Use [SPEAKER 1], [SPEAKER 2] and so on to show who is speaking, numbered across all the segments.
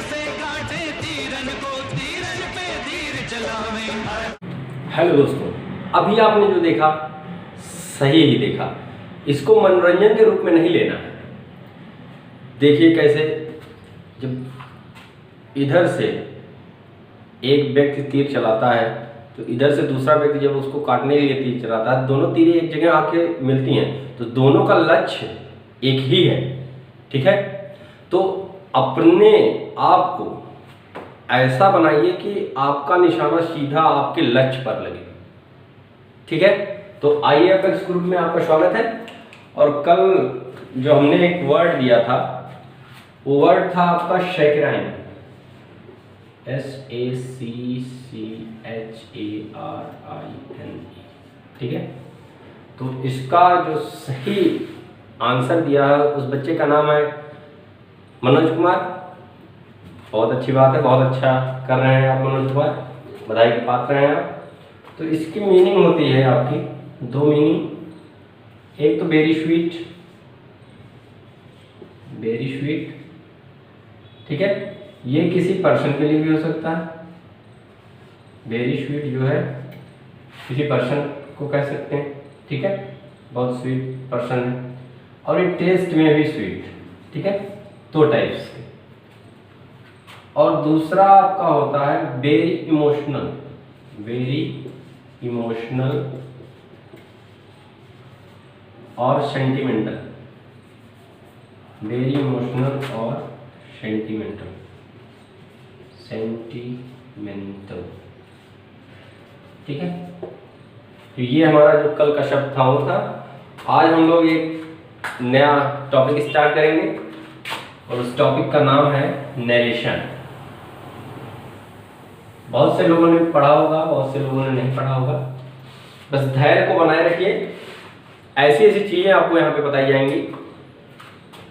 [SPEAKER 1] से काटे तीरन को, तीरन पे तीर चलावे।
[SPEAKER 2] हेलो दोस्तों, अभी आपने जो देखा सही ही देखा, इसको मनोरंजन के रूप में नहीं लेना है। देखिए कैसे जब इधर से एक व्यक्ति तीर चलाता है तो इधर से दूसरा व्यक्ति जब उसको काटने के लिए तीर चलाता है, दोनों तीरें एक जगह आके मिलती हैं तो दोनों का लक्ष्य एक ही है। ठीक है, तो अपने आप को ऐसा बनाइए कि आपका निशाना सीधा आपके लक्ष्य पर लगे। ठीक है, तो IAFX ग्रुप में आपका स्वागत है। और कल जो हमने एक वर्ड दिया था वो वर्ड था आपका शैकराइन, SACCHARINE। ठीक है, तो इसका जो सही आंसर दिया है उस बच्चे का नाम है मनोज कुमार। बहुत अच्छी बात है, बहुत अच्छा कर रहे हैं आप मनोज कुमार, बधाई के पात्र हैं आप। तो इसकी मीनिंग होती है आपकी दो मीनिंग, एक तो वेरी स्वीट, वेरी स्वीट। ठीक है, ये किसी पर्सन के लिए भी हो सकता है। वेरी स्वीट जो है किसी पर्सन को कह सकते हैं। ठीक है, बहुत स्वीट पर्सन है। और ये टेस्ट में भी स्वीट। ठीक है, दो टाइप्स के। और दूसरा आपका होता है वेरी इमोशनल, वेरी इमोशनल और सेंटिमेंटल, वेरी इमोशनल और सेंटिमेंटल, सेंटिमेंटल। ठीक है, तो ये हमारा जो कल का शब्द था वो था। आज हम लोग एक नया टॉपिक स्टार्ट करेंगे और उस टॉपिक का नाम है नरेशन। बहुत से लोगों ने पढ़ा होगा, बहुत से लोगों ने नहीं पढ़ा होगा। बस धैर्य को बनाए रखिए, ऐसी ऐसी चीजें आपको यहाँ पे बताई जाएंगी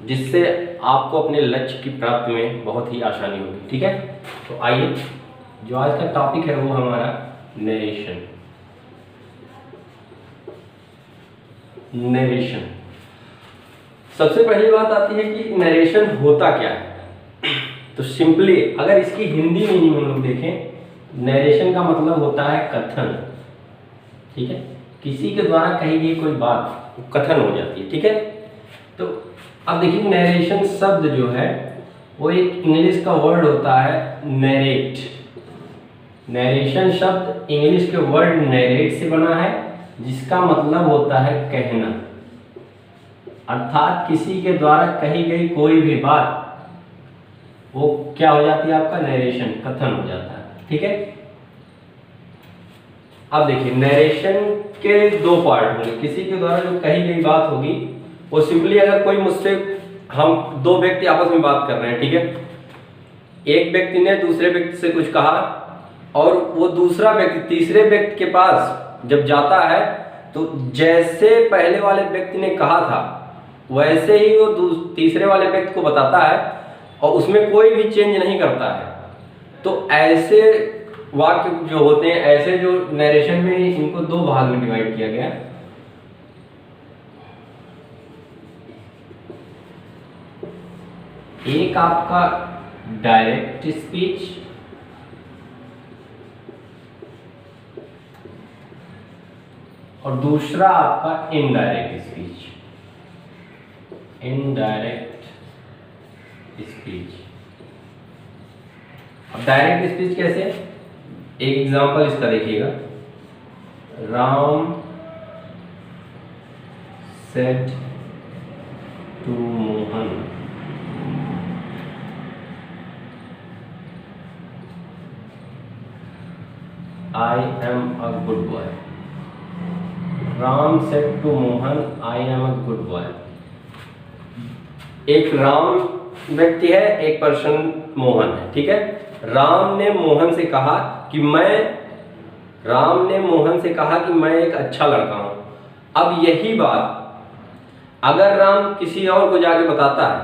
[SPEAKER 2] जिससे आपको अपने लक्ष्य की प्राप्ति में बहुत ही आसानी होगी। ठीक है, तो आइए, जो आज का टॉपिक है वो हमारा नरेशन। नरेशन, सबसे पहली बात आती है कि नरेशन होता क्या है। तो सिंपली अगर इसकी हिंदी मीनिंग हम लोग देखें, नरेशन का मतलब होता है कथन। ठीक है, किसी के द्वारा कही गई कोई बात कथन हो जाती है। ठीक है, तो अब देखिए नरेशन शब्द जो है वो एक इंग्लिश का वर्ड होता है नरेट। नरेशन शब्द इंग्लिश के वर्ड नरेट से बना है, जिसका मतलब होता है कहना। अर्थात किसी के द्वारा कही गई कोई भी बात वो क्या हो जाती है, आपका नरेशन, कथन हो जाता है। ठीक है, अब देखिए नरेशन के दो पार्ट होंगे। किसी के द्वारा जो कही गई बात होगी वो सिंपली, अगर कोई मुझसे, हम दो व्यक्ति आपस में बात कर रहे हैं। ठीक है, एक व्यक्ति ने दूसरे व्यक्ति से कुछ कहा और वो दूसरा व्यक्ति तीसरे व्यक्ति के पास जब जाता है तो जैसे पहले वाले व्यक्ति ने कहा था वैसे ही वो तीसरे वाले व्यक्ति को बताता है और उसमें कोई भी चेंज नहीं करता है। तो ऐसे वाक्य जो होते हैं, ऐसे जो नरेशन में, इनको दो भाग में डिवाइड किया गया। एक आपका डायरेक्ट स्पीच और दूसरा आपका इनडायरेक्ट स्पीच, इनडायरेक्ट स्पीच। अब डायरेक्ट स्पीच कैसे, एक एग्जांपल इसका देखिएगा। Ram said to Mohan, I am a good boy। Ram said to Mohan, I am a good boy। एक राम व्यक्ति है, एक पर्सन मोहन है। ठीक है, राम ने मोहन से कहा कि मैं एक अच्छा लड़का हूं। अब यही बात अगर राम किसी और को जाके बताता है,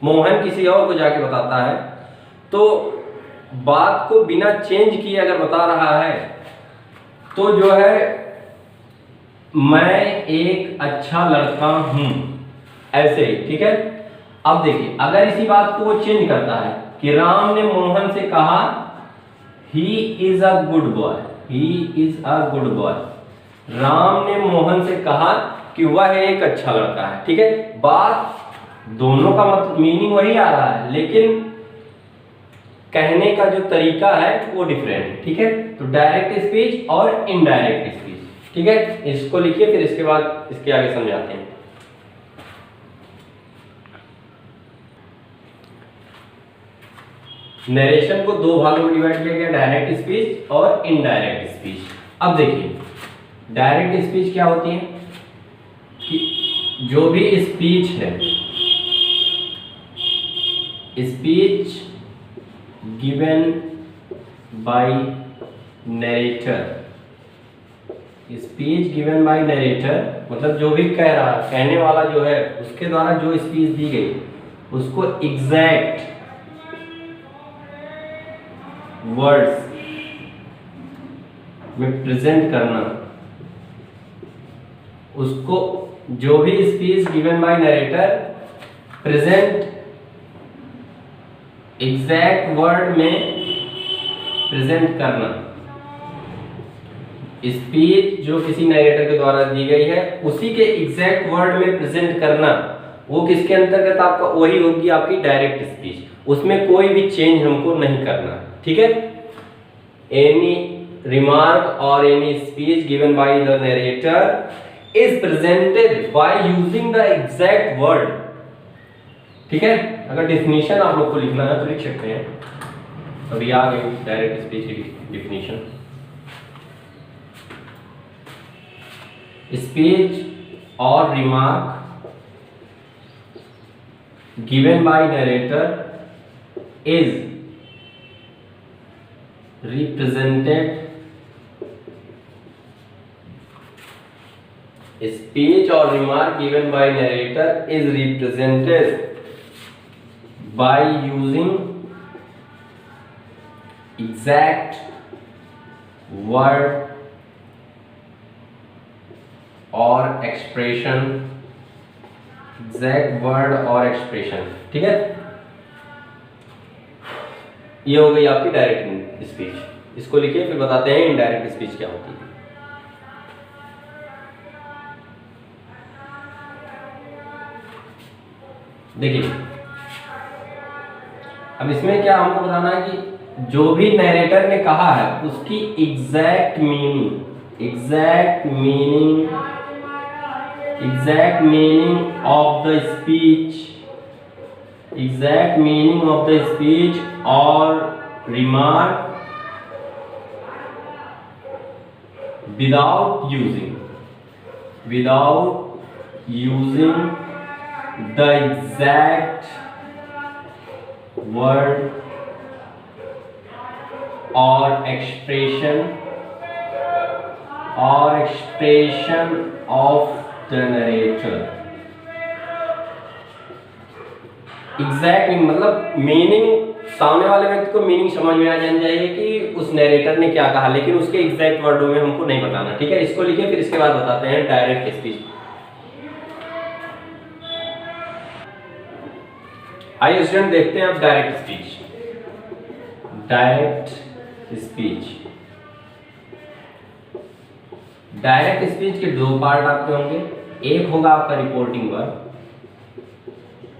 [SPEAKER 2] मोहन किसी और को जाके बताता है, तो बात को बिना चेंज किए अगर बता रहा है तो जो है मैं एक अच्छा लड़का हूं, ऐसे ही। ठीक है, अब देखिए अगर इसी बात को वो चेंज करता है कि राम ने मोहन से कहा he is a good boy, he is a good boy. Ram ने मोहन से कहा कि वह एक अच्छा लड़का है। ठीक है, बात दोनों का मतलब मीनिंग वही आ रहा है, लेकिन कहने का जो तरीका है वो डिफरेंट है। ठीक है, तो डायरेक्ट स्पीच और इनडायरेक्ट स्पीच। ठीक है, इसको लिखिए, फिर इसके बाद इसके आगे समझाते हैं। नरेशन को दो भागों में डिवाइड किया गया, डायरेक्ट स्पीच और इनडायरेक्ट स्पीच। अब देखिए डायरेक्ट स्पीच क्या होती है कि जो भी स्पीच है, speech given by narrator, speech given by narrator मतलब जो भी कह रहा है, कहने वाला जो है उसके द्वारा जो स्पीच दी गई उसको एग्जैक्ट वर्ड्स में प्रेजेंट करना, उसको जो भी speech given by narrator present exact word में प्रेजेंट करना। स्पीच जो किसी नरेटर के द्वारा दी गई है उसी के एग्जैक्ट वर्ड में प्रेजेंट करना, वो किसके अंतर्गत आपका वही होगी आपकी डायरेक्ट स्पीच। उसमें कोई भी चेंज हमको नहीं करना। ठीक है, एनी रिमार्क और any speech given by the narrator is presented by using the exact word. ठीक है, अगर डेफिनेशन आप लोग को लिखना है तो लिख सकते हैं, अभी आ गई डायरेक्ट स्पीच की डेफिनेशन। स्पीच और remark given by narrator is represented, speech or remark given by narrator is represented by using exact word or expression, exact word और एक्सप्रेशन। ठीक है, ये हो गई आपकी डायरेक्ट स्पीच। इसको लिखिए, फिर बताते हैं इनडायरेक्ट स्पीच क्या होती है। देखिए अब इसमें क्या हमको बताना है कि जो भी नरेटर ने कहा है उसकी exact meaning, exact meaning of the speech, exact meaning of the speech or remark without using the exact word or expression of the narrator। Exact मतलब मीनिंग, सामने वाले व्यक्ति को मीनिंग समझ में आ जानी चाहिए कि उस नरेटर ने क्या कहा, लेकिन उसके एग्जैक्ट वर्डों में हमको नहीं बताना। ठीक है, इसको लिखिए, फिर इसके बाद बताते हैं डायरेक्ट स्पीच। आइए स्टूडेंट देखते हैं अब डायरेक्ट स्पीच। डायरेक्ट स्पीच के दो पार्ट आपके होंगे, एक होगा आपका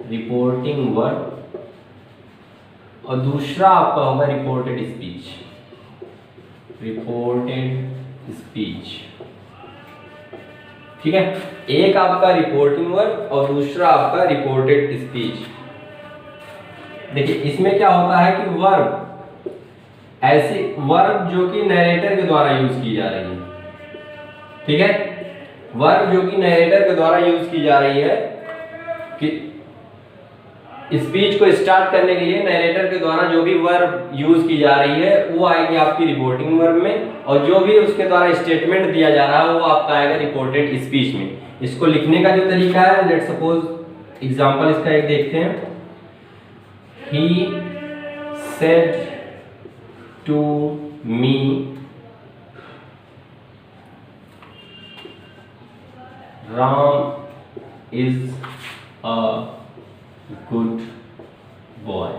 [SPEAKER 2] रिपोर्टिंग वर्ड और दूसरा आपका होगा रिपोर्टेड स्पीच। ठीक है, एक आपका रिपोर्टिंग वर्ड और दूसरा आपका रिपोर्टेड स्पीच। देखिए इसमें क्या होता है कि वर्ब, ऐसी वर्ब जो कि नरेटर के द्वारा यूज की जा रही है। ठीक है, वर्ब जो कि नरेटर के द्वारा यूज की जा रही है कि स्पीच को स्टार्ट करने के लिए नरेटर के द्वारा जो भी वर्ब यूज की जा रही है वो आएगी आपकी रिपोर्टिंग वर्ब में, और जो भी उसके द्वारा स्टेटमेंट दिया जा रहा है वो आपका आएगा रिपोर्टेड स्पीच में। इसको लिखने का जो तरीका है, लेट्स सपोज एग्जांपल इसका एक देखते हैं। He said to me Ram is a good boy।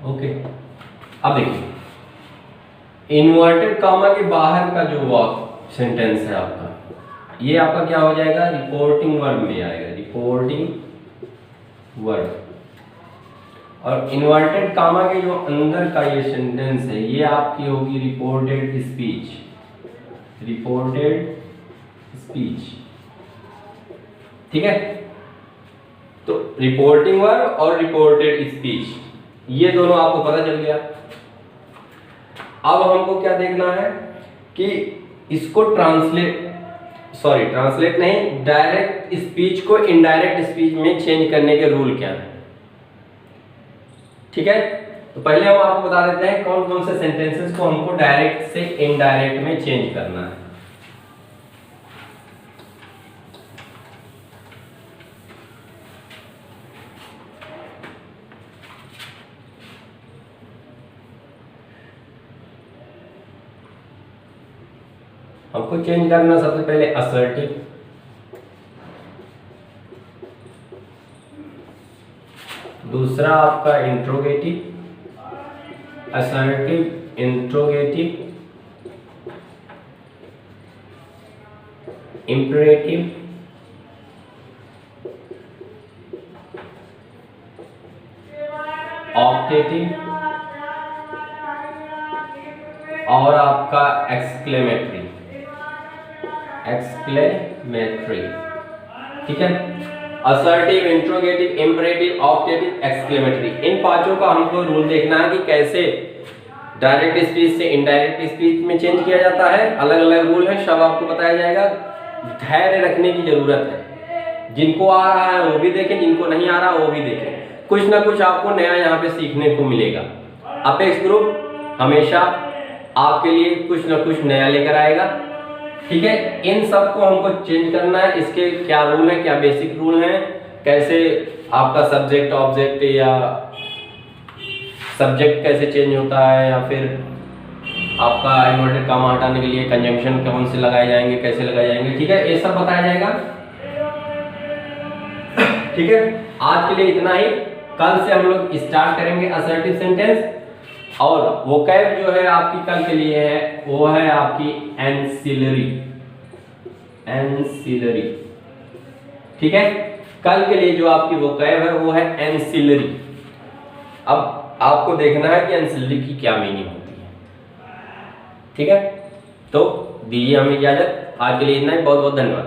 [SPEAKER 2] Okay, अब देखिए इन्वर्टेड कामा के बाहर का जो सेंटेंस है आपका, ये आपका क्या हो जाएगा, रिपोर्टिंग वर्ब में आएगा, रिपोर्टिंग वर्ब। और इन्वर्टेड कामा के जो अंदर का ये सेंटेंस है, ये आपकी होगी रिपोर्टेड स्पीच, रिपोर्टेड स्पीच। ठीक है, तो रिपोर्टिंग वर्ब और रिपोर्टेड स्पीच, ये दोनों आपको पता चल गया। अब हमको क्या देखना है कि इसको ट्रांसलेट नहीं, डायरेक्ट स्पीच को इनडायरेक्ट स्पीच में चेंज करने के रूल क्या है। ठीक है, तो पहले हम आपको बता देते हैं कौन कौन से सेंटेंसेस को हमको डायरेक्ट से इनडायरेक्ट में चेंज करना है। हमको चेंज करना सबसे पहले असर्टिव, दूसरा आपका interrogative, assertive interrogative, imperative, optative और आपका एक्सक्लेमेटरी। ठीक है, assertive, interrogative, imperative, optative, exclamatory, इन पांचों का हमको रूल देखना है कि कैसे डायरेक्ट स्पीच से इनडायरेक्ट स्पीच में चेंज किया जाता है। अलग अलग रूल है, सब आपको बताया जाएगा। धैर्य रखने की जरूरत है, जिनको आ रहा है वो भी देखें, जिनको नहीं आ रहा वो भी देखें। कुछ ना कुछ आपको नया यहाँ पे सीखने को मिलेगा। अपेक्स ग्रुप हमेशा आपके लिए कुछ ना कुछ नया लेकर आएगा। ठीक है, इन सब को हमको चेंज करना है। इसके क्या रूल है, क्या बेसिक रूल है, कैसे आपका सब्जेक्ट ऑब्जेक्ट या सब्जेक्ट कैसे चेंज होता है, या फिर आपका इन्वर्टेड कामा हटाने के लिए कंजंक्शन कौन से लगाए जाएंगे, कैसे लगाए जाएंगे। ठीक है, ये सब बताया जाएगा। ठीक है, आज के लिए इतना ही। कल से हम लोग स्टार्ट करेंगे असर्टिव सेंटेंस, और वोकैब जो है आपकी कल के लिए है वो है आपकी एंसिलरी। ठीक है, कल के लिए जो आपकी वोकैब है वो है एंसिलरी। अब आपको देखना है कि एंसिलरी की क्या मीनिंग होती है। ठीक है, तो दीजिए हमें इजाजत। आज के लिए इतना ही। बहुत बहुत धन्यवाद।